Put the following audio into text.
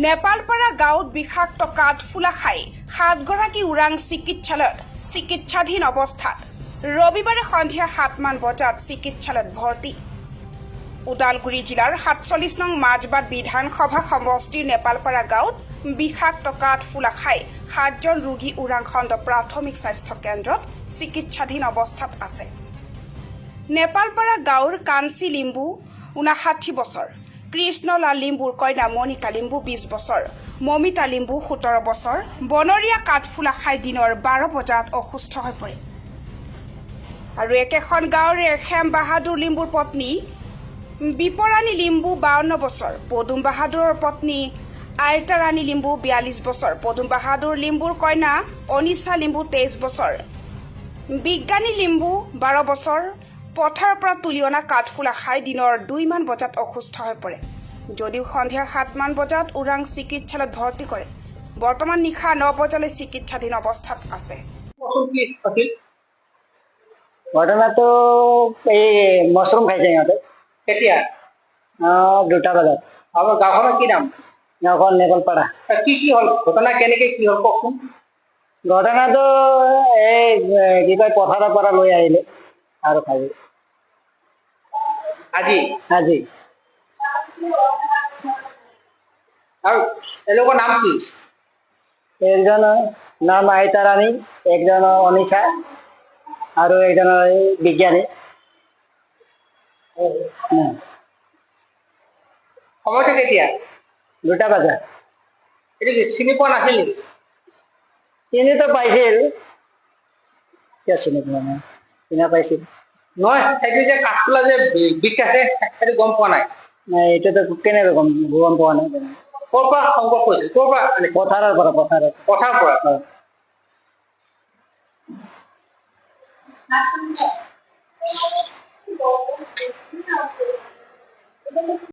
নেপালপাৰা গাঁৱত বিষাক্ত কাঠফুলা খাই 7গৰাকী ওৰাং চিকিৎসালয়ত চিকিৎসাধীন অৱস্থাত। ৰবিবাৰে সন্ধিয়া 7মান বজাত চিকিৎসালয়ত ভৰ্তি। ওদালগুৰি জিলাৰ 47 নং মাজবাট বিধানসভা সমষ্টিৰ নেপালপাৰা গাঁৱত বিষাক্ত কাঠফুলা খাই 7জন ৰোগী ওৰাং খণ্ড প্ৰাথমিক স্বাস্থ্য কেন্দ্ৰত চিকিৎসাধীন অৱস্থাত আছে। নেপালপাৰা গাঁৱৰ কাঞ্চি লিম্বু 59 বছৰ, কৃষ্ণলাল লিম্বুৰ কন্যা মণিকা লিম্বু 20 বছৰ, মমিতা লিম্বু 17 বছৰ বনৰীয়া কাঠফুলা খাই দিনৰ 12 বজাত অসুস্থ হৈ পৰে। আৰু একেখন গাঁৱৰে হেম বাহাদুৰ লিম্বুৰ পত্নী বিপৰাণী লিম্বু 52 বছৰ, পদুম বাহাদুৰৰ পত্নী আইতাৰাণী লিম্বু 42 বছৰ, পদুম বাহাদুৰ লিম্বুৰ কন্যা অনিশা লিম্বু 23 বছৰ, বিজ্ঞানী লিম্বু 12 বছৰ পথাৰৰ পৰা তুলি অনা কাঠফুলা খাই দিনৰ 2মান বজাত অসুস্থ হৈ পৰে। যদিও সন্ধিয়া 7মান বজাত ওৰাং চিকিৎসালয়ত ভৰ্তি কৰে, বৰ্তমান নিশা 9 বজালৈ চিকিৎসাধীন অৱস্থাত আছে। ঘটনাটো এই মশৰুম খাইছে সিহঁতে কেতিয়া 2টা বজাত। আমাৰ গাঁওখনৰ কি নাম? গাঁওখন নেপালপাৰা। কি কি হ'ল ঘটনা, কেনেকে কি হ'ল কওকচোন। ঘটনাটো এই কি কয় পথাৰৰ পৰা লৈ আহিলে আৰু খাই আজি আজি। আৰু এওঁলোকৰ নাম কি? একজনৰ নাম আইতাৰাণী, একজনৰ অনিশা আৰু একজনৰ এই বিজ্ঞানী। সময়টো কেতিয়া? 2টা বজাত। এইটো কি চিনি পোৱা নাছিল নেকি? চিনিতো পাইছিল, কিয় চিনি পোৱা নাই, চিনি পাইছিল। নহয়, সেইটো যে কাঠফুলা যে বিষ আছে সেইটো গম পোৱা নাই? নাই, এইটোতো কেনেকৈ গম পোৱা নাই। ক'ৰ পৰা সংগ্ৰহ কৰিছিল, ক'ৰ পৰা আনিছিল? পথাৰৰ পৰা। পথাৰৰ পৰা